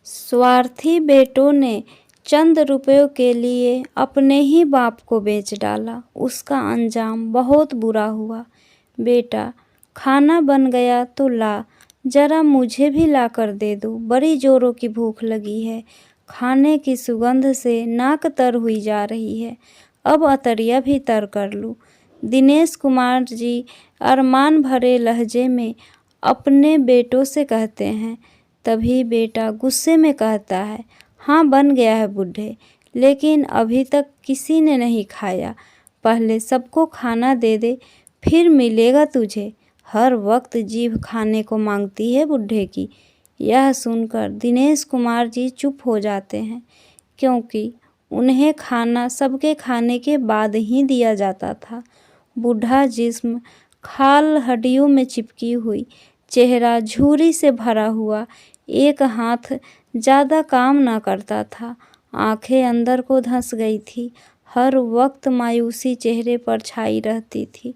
स्वार्थी बेटों ने चंद रुपयों के लिए अपने ही बाप को बेच डाला। उसका अंजाम बहुत बुरा हुआ। बेटा, खाना बन गया तो ला, जरा मुझे भी ला कर दे दो, बड़ी जोरों की भूख लगी है। खाने की सुगंध से नाक तर हुई जा रही है, अब अतरिया भी तर कर लूँ। दिनेश कुमार जी अरमान भरे लहजे में अपने बेटों से कहते हैं। तभी बेटा गुस्से में कहता है, हाँ बन गया है बुढ़े, लेकिन अभी तक किसी ने नहीं खाया। पहले सबको खाना दे दे, फिर मिलेगा तुझे। हर वक्त जीभ खाने को मांगती है बुढ़े की। यह सुनकर दिनेश कुमार जी चुप हो जाते हैं, क्योंकि उन्हें खाना सबके खाने के बाद ही दिया जाता था। बूढ़ा जिस्म खाल हड्डियों में चिपकी हुई, चेहरा झुर्री से भरा हुआ, एक हाथ ज़्यादा काम न करता था, आंखें अंदर को धंस गई थी, हर वक्त मायूसी चेहरे पर छाई रहती थी।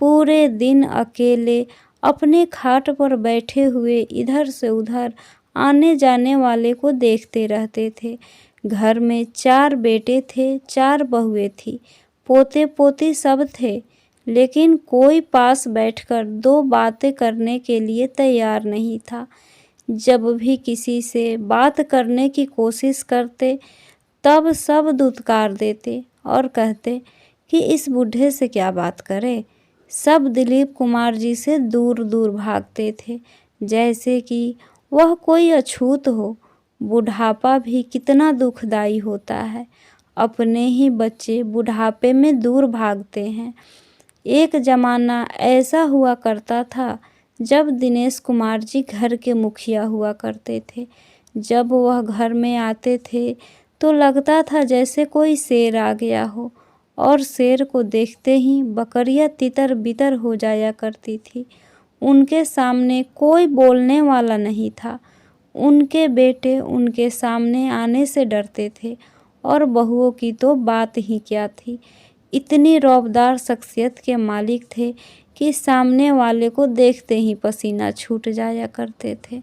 पूरे दिन अकेले अपने खाट पर बैठे हुए इधर से उधर आने जाने वाले को देखते रहते थे। घर में 4 बेटे थे, 4 बहुएं थी, पोते पोती सब थे, लेकिन कोई पास बैठकर 2 बातें करने के लिए तैयार नहीं था। जब भी किसी से बात करने की कोशिश करते, तब सब धुतकार देते और कहते कि इस बूढ़े से क्या बात करें। सब दिलीप कुमार जी से दूर दूर भागते थे, जैसे कि वह कोई अछूत हो। बुढ़ापा भी कितना दुखदाई होता है। अपने ही बच्चे बुढ़ापे में दूर भागते हैं। एक ज़माना ऐसा हुआ करता था जब दिनेश कुमार जी घर के मुखिया हुआ करते थे। जब वह घर में आते थे तो लगता था जैसे कोई शेर आ गया हो, और शेर को देखते ही बकरियां तितर बितर हो जाया करती थी। उनके सामने कोई बोलने वाला नहीं था। उनके बेटे उनके सामने आने से डरते थे, और बहुओं की तो बात ही क्या थी। इतनी रौबदार शख्सियत के मालिक थे कि सामने वाले को देखते ही पसीना छूट जाया करते थे।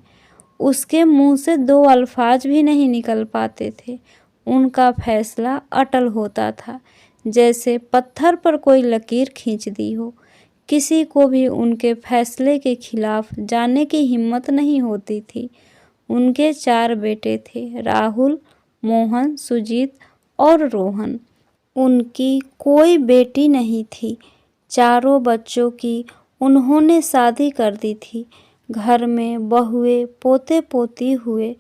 उसके मुंह से 2 अल्फाज भी नहीं निकल पाते थे। उनका फैसला अटल होता था, जैसे पत्थर पर कोई लकीर खींच दी हो। किसी को भी उनके फैसले के खिलाफ जाने की हिम्मत नहीं होती थी। उनके 4 बेटे थे, राहुल, मोहन, सुजीत और रोहन। उनकी कोई बेटी नहीं थी। चारों बच्चों की उन्होंने शादी कर दी थी। घर में बहुए पोते पोती हुए।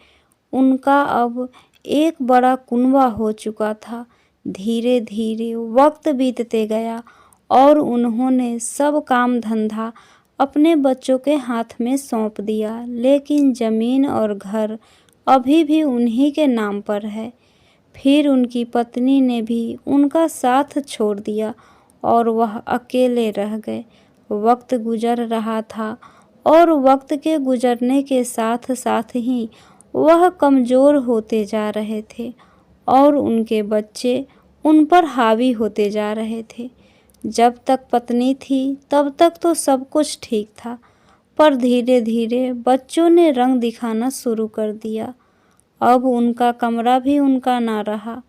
उनका अब एक बड़ा कुनबा हो चुका था। धीरे धीरे वक्त बीतते गया और उन्होंने सब काम धंधा अपने बच्चों के हाथ में सौंप दिया, लेकिन ज़मीन और घर अभी भी उन्हीं के नाम पर है। फिर उनकी पत्नी ने भी उनका साथ छोड़ दिया और वह अकेले रह गए। वक्त गुजर रहा था और वक्त के गुजरने के साथ साथ ही वह कमज़ोर होते जा रहे थे और उनके बच्चे उन पर हावी होते जा रहे थे। जब तक पत्नी थी तब तक तो सब कुछ ठीक था, पर धीरे धीरे बच्चों ने रंग दिखाना शुरू कर दिया। अब उनका कमरा भी उनका ना रहा।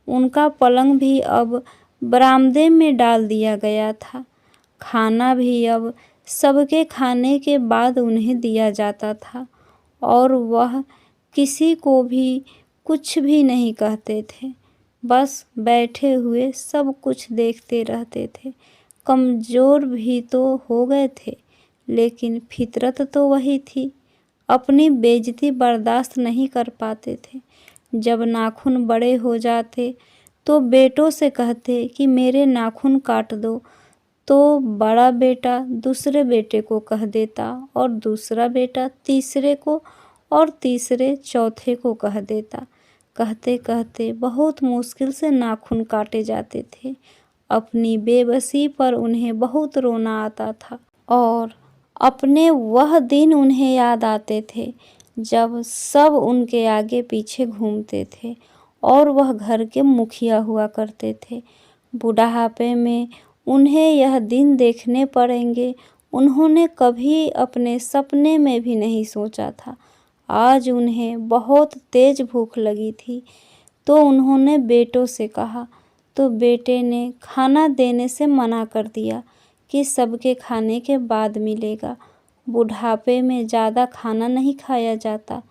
उनका पलंग भी अब बरामदे में डाल दिया गया था। खाना भी अब सबके खाने के बाद उन्हें दिया जाता था, और वह किसी को भी कुछ भी नहीं कहते थे, बस बैठे हुए सब कुछ देखते रहते थे। कमज़ोर भी तो हो गए थे, लेकिन फितरत तो वही थी। अपनी बेइज्जती बर्दाश्त नहीं कर पाते थे। जब नाखून बड़े हो जाते तो बेटों से कहते कि मेरे नाखून काट दो, तो बड़ा बेटा दूसरे बेटे को कह देता, और दूसरा बेटा तीसरे को, और तीसरे चौथे को कह देता। कहते कहते बहुत मुश्किल से नाखून काटे जाते थे। अपनी बेबसी पर उन्हें बहुत रोना आता था, और अपने वह दिन उन्हें याद आते थे जब सब उनके आगे पीछे घूमते थे और वह घर के मुखिया हुआ करते थे। बुढ़ापे में उन्हें यह दिन देखने पड़ेंगे, उन्होंने कभी अपने सपने में भी नहीं सोचा था। आज उन्हें बहुत तेज भूख लगी थी, तो उन्होंने बेटों से कहा, तो बेटे ने खाना देने से मना कर दिया कि सबके खाने के बाद मिलेगा। बुढ़ापे में ज़्यादा खाना नहीं खाया जाता,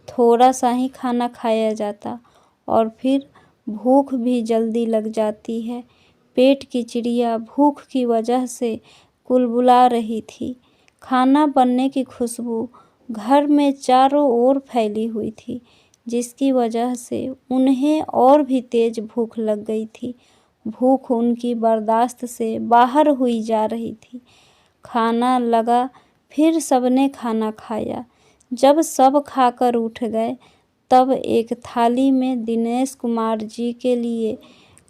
थोड़ा सा ही खाना खाया जाता और फिर भूख भी जल्दी लग जाती है। पेट की चिड़िया भूख की वजह से कुलबुला रही थी। खाना बनने की खुशबू घर में चारों ओर फैली हुई थी, जिसकी वजह से उन्हें और भी तेज भूख लग गई थी। भूख उनकी बर्दाश्त से बाहर हुई जा रही थी। खाना लगा, फिर सबने खाना खाया। जब सब खाकर उठ गए, तब एक थाली में दिनेश कुमार जी के लिए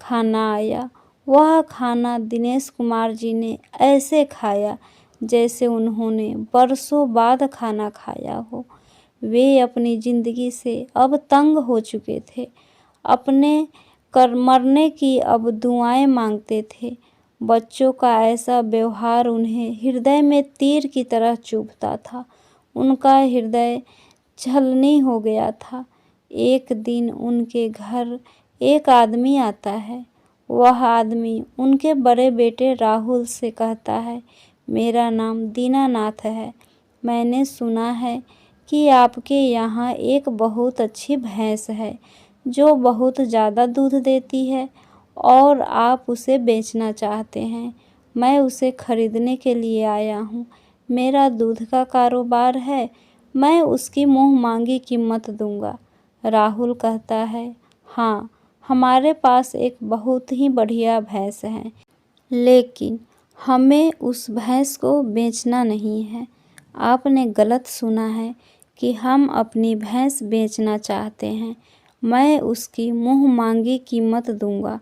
खाना आया। वह खाना दिनेश कुमार जी ने ऐसे खाया जैसे उन्होंने बरसों बाद खाना खाया हो। वे अपनी ज़िंदगी से अब तंग हो चुके थे। अपने मरने की अब दुआएं मांगते थे। बच्चों का ऐसा व्यवहार उन्हें हृदय में तीर की तरह चुभता था। उनका हृदय छलनी हो गया था। एक दिन उनके घर एक आदमी आता है। वह आदमी उनके बड़े बेटे राहुल से कहता है, मेरा नाम दीनानाथ है। मैंने सुना है कि आपके यहाँ एक बहुत अच्छी भैंस है जो बहुत ज़्यादा दूध देती है और आप उसे बेचना चाहते हैं। मैं उसे खरीदने के लिए आया हूँ। मेरा दूध का कारोबार है, मैं उसकी मुँह मांगी कीमत दूंगा। राहुल कहता है, हाँ, हमारे पास एक बहुत ही बढ़िया भैंस है, लेकिन हमें उस भैंस को बेचना नहीं है। आपने गलत सुना है कि हम अपनी भैंस बेचना चाहते हैं। मैं उसकी मुँह मांगी कीमत दूंगा।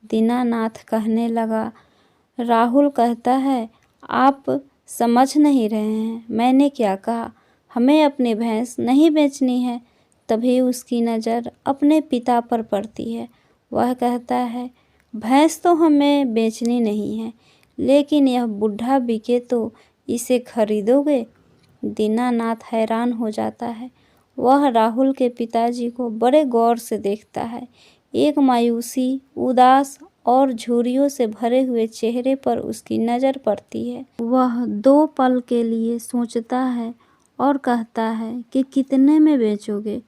दीनानाथ कहने लगा। राहुल कहता है, आप समझ नहीं रहे हैं, मैंने क्या कहा। हमें अपनी भैंस नहीं बेचनी है। तभी उसकी नज़र अपने पिता पर पड़ती है। वह कहता है, भैंस तो हमें बेचनी नहीं है, लेकिन यह बुढ़ा बिके तो इसे खरीदोगे? दीनानाथ हैरान हो जाता है। वह राहुल के पिताजी को बड़े गौर से देखता है। एक मायूसी, उदास और झुर्रियों से भरे हुए चेहरे पर उसकी नज़र पड़ती है। वह 2 पल के लिए सोचता है और कहता है कि कितने में बेचोगे?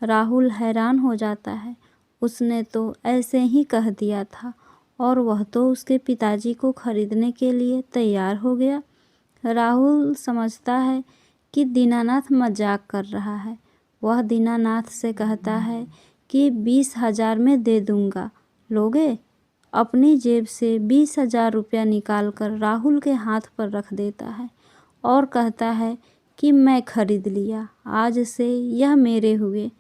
राहुल हैरान हो जाता है। उसने तो ऐसे ही कह दिया था और वह तो उसके पिताजी को खरीदने के लिए तैयार हो गया। राहुल समझता है कि दीनानाथ मजाक कर रहा है। वह दीनानाथ से कहता है कि 20,000 में दे दूंगा, लोगे? अपनी जेब से 20,000 रुपया निकालकर राहुल के हाथ पर रख देता है और कहता है कि मैं खरीद लिया, आज से यह मेरे हुए।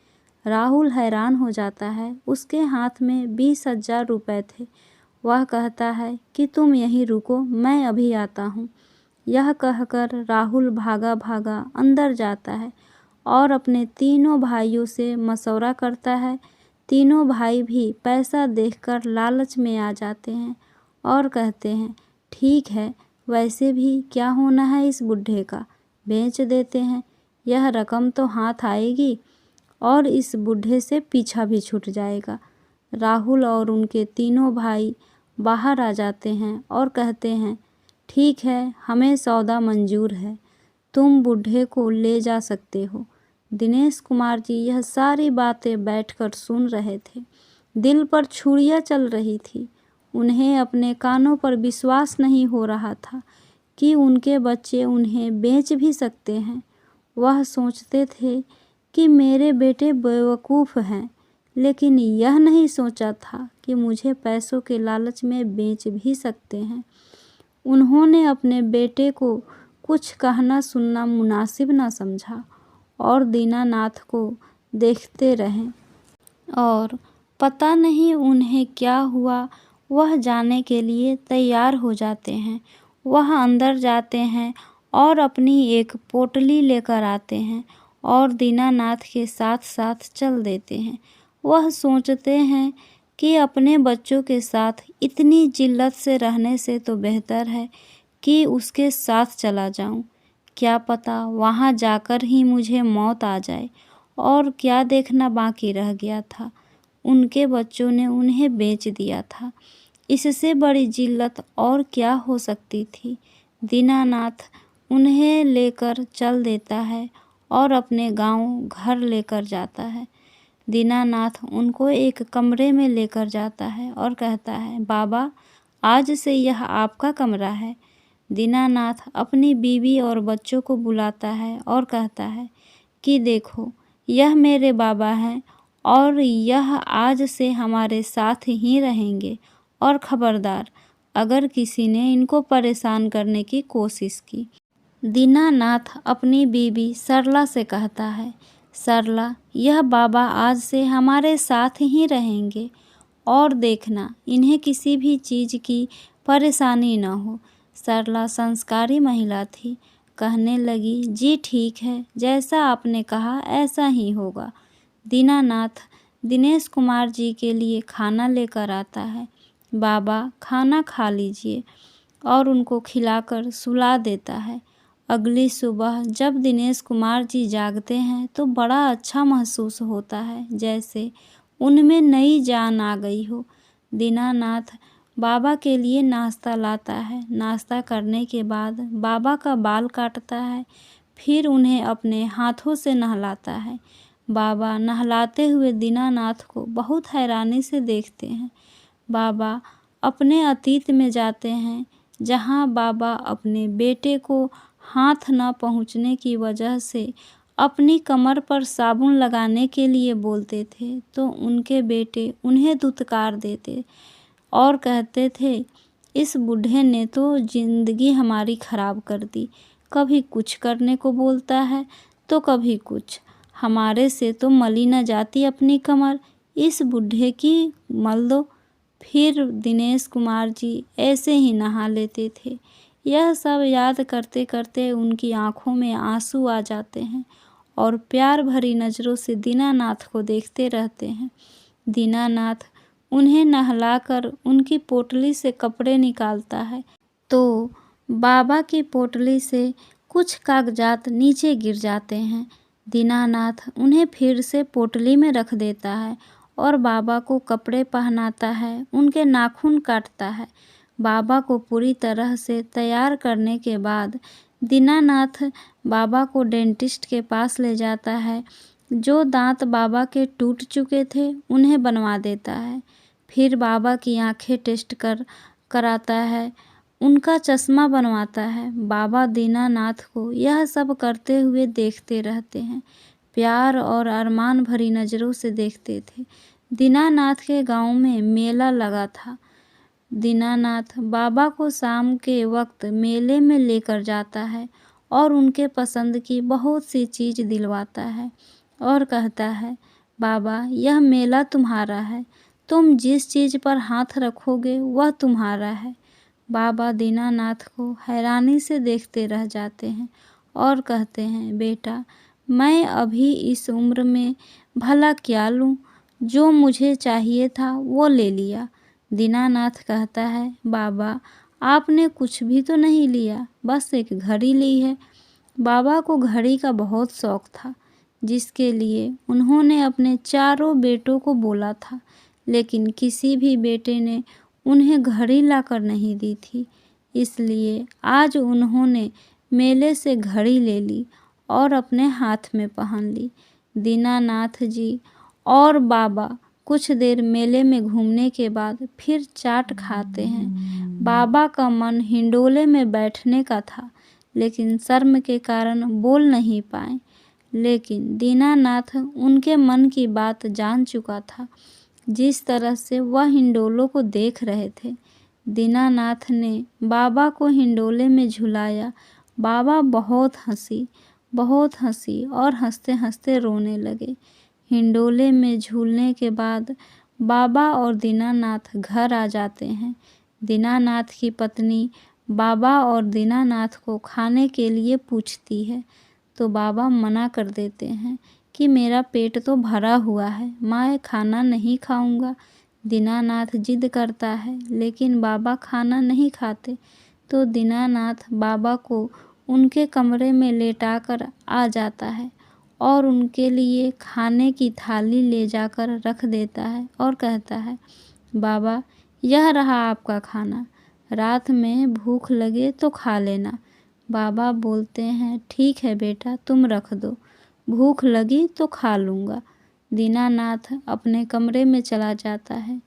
राहुल हैरान हो जाता है। उसके हाथ में 20,000 रुपये थे। वह कहता है कि तुम यहीं रुको, मैं अभी आता हूँ। यह कहकर राहुल भागा भागा अंदर जाता है और अपने तीनों भाइयों से मशवरा करता है। तीनों भाई भी पैसा देखकर लालच में आ जाते हैं और कहते हैं, ठीक है, वैसे भी क्या होना है इस बुढ़े का, बेच देते हैं। यह रकम तो हाथ आएगी और इस बुढ़े से पीछा भी छूट जाएगा। राहुल और उनके तीनों भाई बाहर आ जाते हैं और कहते हैं, ठीक है, हमें सौदा मंजूर है, तुम बुढ़े को ले जा सकते हो। दिनेश कुमार जी यह सारी बातें बैठकर सुन रहे थे। दिल पर छुरियां चल रही थी। उन्हें अपने कानों पर विश्वास नहीं हो रहा था कि उनके बच्चे उन्हें बेच भी सकते हैं। वह सोचते थे कि मेरे बेटे बेवकूफ़ हैं, लेकिन यह नहीं सोचा था कि मुझे पैसों के लालच में बेच भी सकते हैं। उन्होंने अपने बेटे को कुछ कहना सुनना मुनासिब न समझा और दीनानाथ को देखते रहें और पता नहीं उन्हें क्या हुआ, वह जाने के लिए तैयार हो जाते हैं। वह अंदर जाते हैं और अपनी एक पोटली लेकर आते हैं और दीनानाथ के साथ साथ चल देते हैं। वह सोचते हैं कि अपने बच्चों के साथ इतनी जिल्लत से रहने से तो बेहतर है कि उसके साथ चला जाऊं। क्या पता वहाँ जाकर ही मुझे मौत आ जाए। और क्या देखना बाकी रह गया था, उनके बच्चों ने उन्हें बेच दिया था। इससे बड़ी जिल्लत और क्या हो सकती थी। दीनानाथ उन्हें लेकर चल देता है और अपने गांव घर लेकर जाता है। दीनानाथ उनको एक कमरे में लेकर जाता है और कहता है, बाबा आज से यह आपका कमरा है। दीनानाथ अपनी बीवी और बच्चों को बुलाता है और कहता है कि देखो, यह मेरे बाबा हैं और यह आज से हमारे साथ ही रहेंगे, और खबरदार अगर किसी ने इनको परेशान करने की कोशिश की। दीनानाथ अपनी बीवी सरला से कहता है, सरला यह बाबा आज से हमारे साथ ही रहेंगे और देखना इन्हें किसी भी चीज़ की परेशानी न हो। सरला संस्कारी महिला थी, कहने लगी, जी ठीक है, जैसा आपने कहा ऐसा ही होगा। दीनानाथ दिनेश कुमार जी के लिए खाना लेकर आता है। बाबा खाना खा लीजिए, और उनको खिलाकर सुला देता है। अगली सुबह जब दिनेश कुमार जी जागते हैं तो बड़ा अच्छा महसूस होता है, जैसे उनमें नई जान आ गई हो। दीनानाथ बाबा के लिए नाश्ता लाता है। नाश्ता करने के बाद बाबा का बाल काटता है, फिर उन्हें अपने हाथों से नहलाता है। बाबा नहलाते हुए दीनानाथ को बहुत हैरानी से देखते हैं। बाबा अपने अतीत में जाते हैं, जहां बाबा अपने बेटे को हाथ न पहुंचने की वजह से अपनी कमर पर साबुन लगाने के लिए बोलते थे, तो उनके बेटे उन्हें धुतकार देते और कहते थे, इस बूढ़े ने तो जिंदगी हमारी खराब कर दी, कभी कुछ करने को बोलता है तो कभी कुछ, हमारे से तो मली न जाती अपनी कमर, इस बूढ़े की मल दो। फिर दिनेश कुमार जी ऐसे ही नहा लेते थे। यह सब याद करते करते उनकी आंखों में आंसू आ जाते हैं और प्यार भरी नज़रों से दीनानाथ को देखते रहते हैं। दीनानाथ उन्हें नहलाकर उनकी पोटली से कपड़े निकालता है, तो बाबा की पोटली से कुछ कागजात नीचे गिर जाते हैं। दीनानाथ उन्हें फिर से पोटली में रख देता है और बाबा को कपड़े पहनाता है, उनके नाखून काटता है। बाबा को पूरी तरह से तैयार करने के बाद दीनानाथ बाबा को डेंटिस्ट के पास ले जाता है, जो दांत बाबा के टूट चुके थे उन्हें बनवा देता है। फिर बाबा की आंखें टेस्ट कराता है, उनका चश्मा बनवाता है। बाबा दीनानाथ को यह सब करते हुए देखते रहते हैं, प्यार और अरमान भरी नज़रों से देखते थे। दीनानाथ के गांव में मेला लगा था। दीनानाथ बाबा को शाम के वक्त मेले में लेकर जाता है और उनके पसंद की बहुत सी चीज़ दिलवाता है और कहता है, बाबा यह मेला तुम्हारा है, तुम जिस चीज़ पर हाथ रखोगे वह तुम्हारा है। बाबा दीनानाथ को हैरानी से देखते रह जाते हैं और कहते हैं, बेटा मैं अभी इस उम्र में भला क्या लूँ, जो मुझे चाहिए था वो ले लिया। दीनानाथ कहता है, बाबा आपने कुछ भी तो नहीं लिया, बस एक घड़ी ली है। बाबा को घड़ी का बहुत शौक था, जिसके लिए उन्होंने अपने चारों बेटों को बोला था, लेकिन किसी भी बेटे ने उन्हें घड़ी लाकर नहीं दी थी। इसलिए आज उन्होंने मेले से घड़ी ले ली और अपने हाथ में पहन ली। दीनानाथ जी और बाबा कुछ देर मेले में घूमने के बाद फिर चाट खाते हैं। बाबा का मन हिंडोले में बैठने का था, लेकिन शर्म के कारण बोल नहीं पाए। लेकिन दीनानाथ उनके मन की बात जान चुका था, जिस तरह से वह हिंडोलों को देख रहे थे। दीनानाथ ने बाबा को हिंडोले में झुलाया। बाबा बहुत हंसी और हंसते हंसते रोने लगे। हिंडोले में झूलने के बाद बाबा और दीनानाथ घर आ जाते हैं। दीनानाथ की पत्नी बाबा और दीनानाथ को खाने के लिए पूछती है, तो बाबा मना कर देते हैं कि मेरा पेट तो भरा हुआ है, मैं खाना नहीं खाऊंगा। दीनानाथ जिद करता है, लेकिन बाबा खाना नहीं खाते, तो दीनानाथ बाबा को उनके कमरे में लेटाकर आ जाता है और उनके लिए खाने की थाली ले जाकर रख देता है और कहता है, बाबा यह रहा आपका खाना, रात में भूख लगे तो खा लेना। बाबा बोलते हैं, ठीक है बेटा तुम रख दो, भूख लगी तो खा लूँगा। दीनानाथ अपने कमरे में चला जाता है।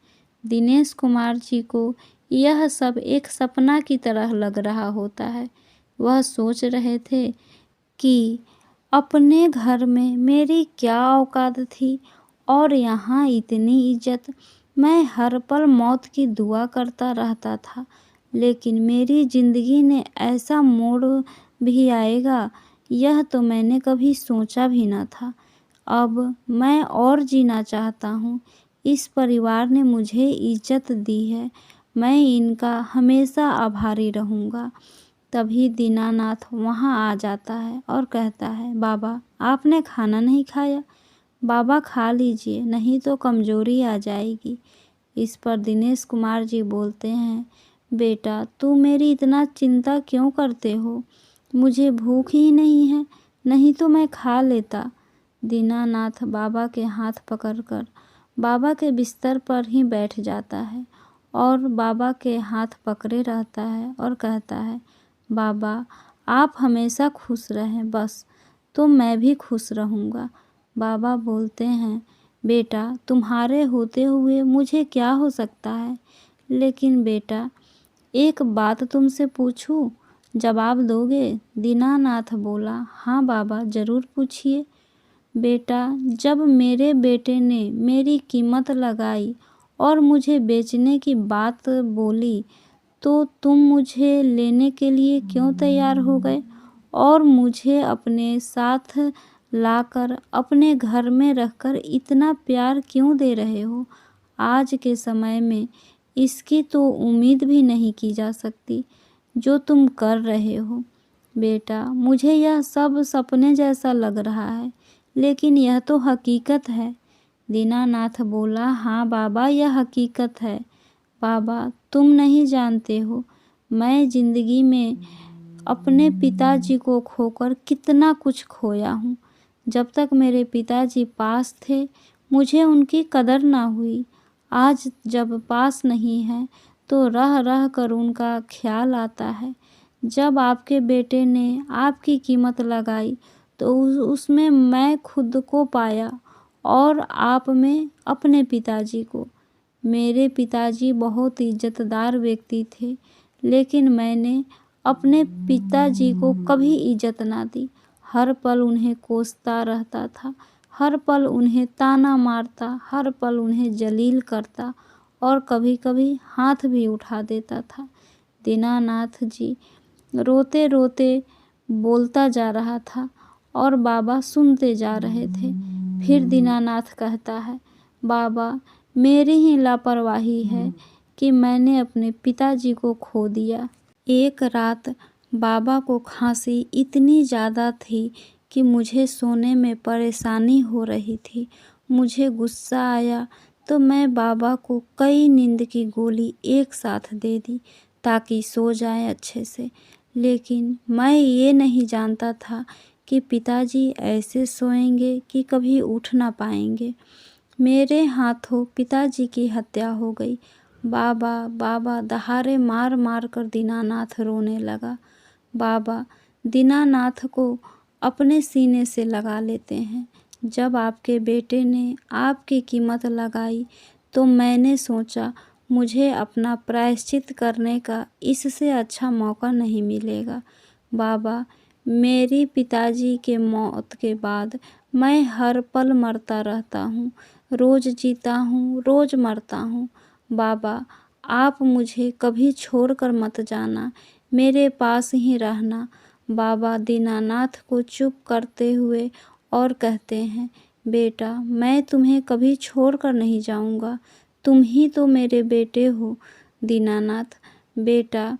दिनेश कुमार जी को यह सब एक सपना की तरह लग रहा होता है। वह सोच रहे थे कि अपने घर में मेरी क्या औकात थी और यहाँ इतनी इज्जत। मैं हर पल मौत की दुआ करता रहता था, लेकिन मेरी ज़िंदगी ने ऐसा मोड़ भी आएगा, यह तो मैंने कभी सोचा भी न था। अब मैं और जीना चाहता हूँ। इस परिवार ने मुझे इज्जत दी है, मैं इनका हमेशा आभारी रहूँगा। तभी दीनानाथ वहाँ आ जाता है और कहता है, बाबा आपने खाना नहीं खाया? बाबा खा लीजिए, नहीं तो कमज़ोरी आ जाएगी। इस पर दिनेश कुमार जी बोलते हैं, बेटा तू मेरी इतना चिंता क्यों करते हो? मुझे भूख ही नहीं है, नहीं तो मैं खा लेता। दीनानाथ बाबा के हाथ पकड़कर बाबा के बिस्तर पर ही बैठ जाता है और बाबा के हाथ पकड़े रहता है और कहता है, बाबा आप हमेशा खुश रहें, बस तो मैं भी खुश रहूँगा। बाबा बोलते हैं, बेटा तुम्हारे होते हुए मुझे क्या हो सकता है, लेकिन बेटा एक बात तुमसे पूछूं, जवाब दोगे? दीनानाथ बोला, हाँ बाबा ज़रूर पूछिए। बेटा जब मेरे बेटे ने मेरी कीमत लगाई और मुझे बेचने की बात बोली तो तुम मुझे लेने के लिए क्यों तैयार हो गए और मुझे अपने साथ लाकर अपने घर में रखकर इतना प्यार क्यों दे रहे हो? आज के समय में इसकी तो उम्मीद भी नहीं की जा सकती जो तुम कर रहे हो। बेटा मुझे यह सब सपने जैसा लग रहा है, लेकिन यह तो हकीकत है। दीनानाथ बोला, हाँ बाबा यह हकीकत है। बाबा तुम नहीं जानते हो, मैं ज़िंदगी में अपने पिताजी को खोकर कितना कुछ खोया हूँ। जब तक मेरे पिताजी पास थे मुझे उनकी कदर ना हुई। आज जब पास नहीं है तो रह रह कर उनका ख्याल आता है। जब आपके बेटे ने आपकी कीमत लगाई तो उसमें मैं खुद को पाया और आप में अपने पिताजी को। मेरे पिताजी बहुत इज्जतदार व्यक्ति थे, लेकिन मैंने अपने पिताजी को कभी इज्जत ना दी। हर पल उन्हें कोसता रहता था, हर पल उन्हें ताना मारता, हर पल उन्हें जलील करता और कभी कभी हाथ भी उठा देता था। दीनानाथ जी रोते रोते बोलता जा रहा था और बाबा सुनते जा रहे थे। फिर दीनानाथ कहता है, बाबा मेरी ही लापरवाही है कि मैंने अपने पिताजी को खो दिया। एक रात बाबा को खांसी इतनी ज़्यादा थी कि मुझे सोने में परेशानी हो रही थी। मुझे गुस्सा आया तो मैं बाबा को कई नींद की गोली एक साथ दे दी ताकि सो जाएं अच्छे से। लेकिन मैं ये नहीं जानता था कि पिताजी ऐसे सोएंगे कि कभी उठ ना पाएंगे। मेरे हाथों पिताजी की हत्या हो गई। बाबा बाबा दहाड़े मार मार कर दीनानाथ रोने लगा। बाबा दीनानाथ को अपने सीने से लगा लेते हैं। जब आपके बेटे ने आपकी कीमत लगाई तो मैंने सोचा मुझे अपना प्रायश्चित करने का इससे अच्छा मौका नहीं मिलेगा। बाबा मेरी पिताजी के मौत के बाद मैं हर पल मरता रहता हूँ, रोज़ जीता हूँ रोज़ मरता हूँ। बाबा आप मुझे कभी छोड़कर मत जाना, मेरे पास ही रहना। बाबा दीनानाथ को चुप करते हुए और कहते हैं, बेटा मैं तुम्हें कभी छोड़कर नहीं जाऊंगा, तुम ही तो मेरे बेटे हो। दीनानाथ बेटा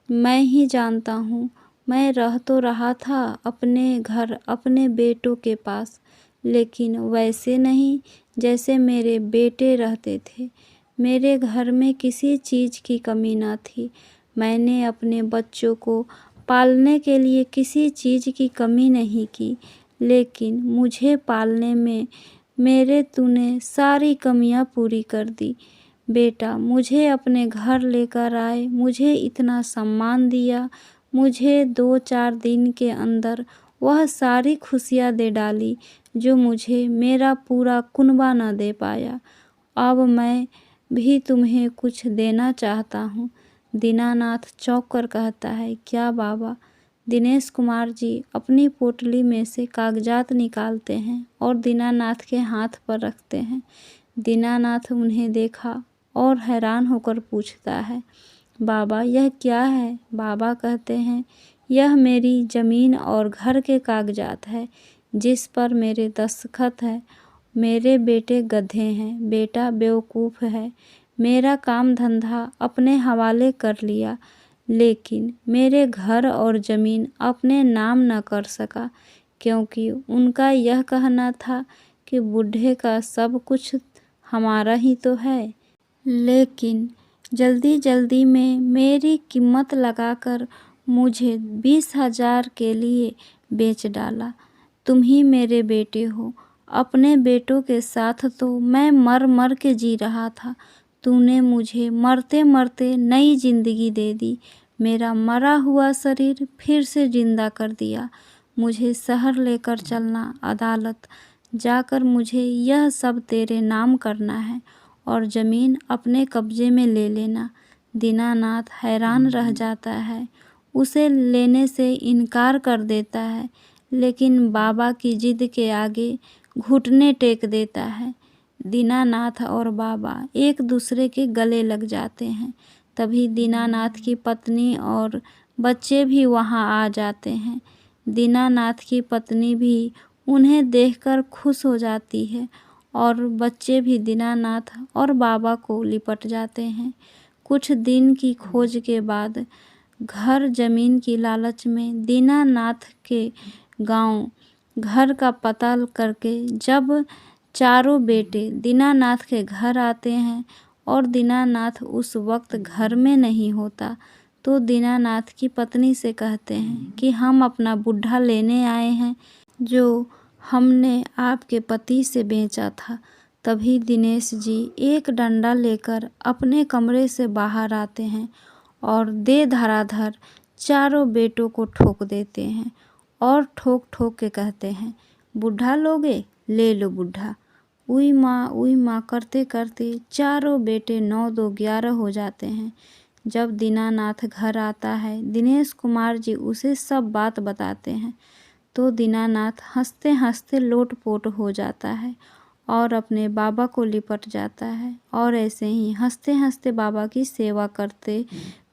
मैं ही जानता हूँ, मैं रह तो रहा था अपने घर अपने बेटों के पास, लेकिन वैसे नहीं जैसे मेरे बेटे रहते थे। मेरे घर में किसी चीज़ की कमी न थी। मैंने अपने बच्चों को पालने के लिए किसी चीज़ की कमी नहीं की, लेकिन मुझे पालने में मेरे तूने सारी कमियां पूरी कर दी। बेटा मुझे अपने घर लेकर आए, मुझे इतना सम्मान दिया, मुझे 2-4 दिन के अंदर वह सारी खुशियाँ दे डाली जो मुझे मेरा पूरा कुनबा न दे पाया। अब मैं भी तुम्हें कुछ देना चाहता हूँ। दीनानाथ चौंक कर कहता है, क्या बाबा? दिनेश कुमार जी अपनी पोटली में से कागजात निकालते हैं और दीनानाथ के हाथ पर रखते हैं। दीनानाथ उन्हें देखा और हैरान होकर पूछता है, बाबा यह क्या है? बाबा कहते हैं, यह मेरी ज़मीन और घर के कागजात है जिस पर मेरे दस्तखत है। मेरे बेटे गधे हैं, बेटा बेवकूफ़ है, मेरा काम धंधा अपने हवाले कर लिया, लेकिन मेरे घर और ज़मीन अपने नाम न कर सका, क्योंकि उनका यह कहना था कि बूढ़े का सब कुछ हमारा ही तो है। लेकिन जल्दी जल्दी में मेरी कीमत लगाकर मुझे 20,000 के लिए बेच डाला। तुम ही मेरे बेटे हो। अपने बेटों के साथ तो मैं मर मर के जी रहा था, तूने मुझे मरते मरते नई जिंदगी दे दी। मेरा मरा हुआ शरीर फिर से जिंदा कर दिया। मुझे शहर लेकर चलना, अदालत जाकर मुझे यह सब तेरे नाम करना है और ज़मीन अपने कब्जे में ले लेना। दीनानाथ हैरान रह जाता है, उसे लेने से इनकार कर देता है, लेकिन बाबा की जिद के आगे घुटने टेक देता है। दीनानाथ और बाबा एक दूसरे के गले लग जाते हैं। तभी दीनानाथ की पत्नी और बच्चे भी वहां आ जाते हैं। दीनानाथ की पत्नी भी उन्हें देखकर खुश हो जाती है और बच्चे भी दीनानाथ और बाबा को लिपट जाते हैं। कुछ दिन की खोज के बाद घर ज़मीन की लालच में दीनानाथ के गांव घर का पता करके जब चारों बेटे दीनानाथ के घर आते हैं और दीनानाथ उस वक्त घर में नहीं होता, तो दीनानाथ की पत्नी से कहते हैं कि हम अपना बुढ़ा लेने आए हैं जो हमने आपके पति से बेचा था। तभी दिनेश जी एक डंडा लेकर अपने कमरे से बाहर आते हैं और दे धराधर चारों बेटों को ठोक देते हैं और ठोक ठोक के कहते हैं, बुढ़ा लोगे? ले लो बुढ़ा। उई माँ करते करते चारों बेटे 9-2-11 हो जाते हैं। जब दीनानाथ घर आता है, दिनेश कुमार जी उसे सब बात बताते हैं, तो दीनानाथ हंसते हंसते लोटपोट हो जाता है और अपने बाबा को लिपट जाता है और ऐसे ही हंसते हंसते बाबा की सेवा करते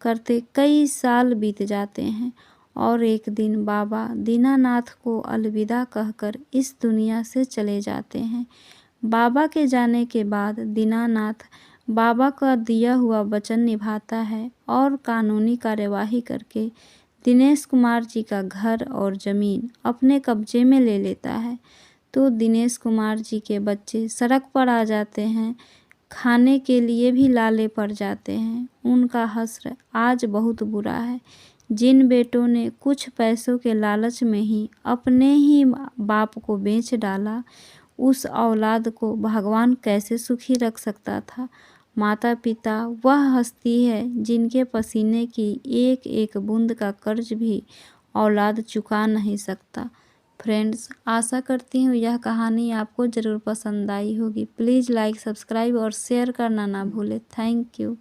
करते कई साल बीत जाते हैं और एक दिन बाबा दीनानाथ को अलविदा कहकर इस दुनिया से चले जाते हैं। बाबा के जाने के बाद दीनानाथ बाबा का दिया हुआ वचन निभाता है और कानूनी कार्यवाही करके दिनेश कुमार जी का घर और ज़मीन अपने कब्जे में ले लेता है। तो दिनेश कुमार जी के बच्चे सड़क पर आ जाते हैं, खाने के लिए भी लाले पड़ जाते हैं। उनका हश्र आज बहुत बुरा है। जिन बेटों ने कुछ पैसों के लालच में ही अपने ही बाप को बेच डाला, उस औलाद को भगवान कैसे सुखी रख सकता था। माता पिता वह हस्ती है जिनके पसीने की एक एक बूंद का कर्ज भी औलाद चुका नहीं सकता। फ्रेंड्स, आशा करती हूँ यह कहानी आपको ज़रूर पसंद आई होगी। प्लीज़ लाइक, सब्सक्राइब और शेयर करना ना भूलें। Thank you.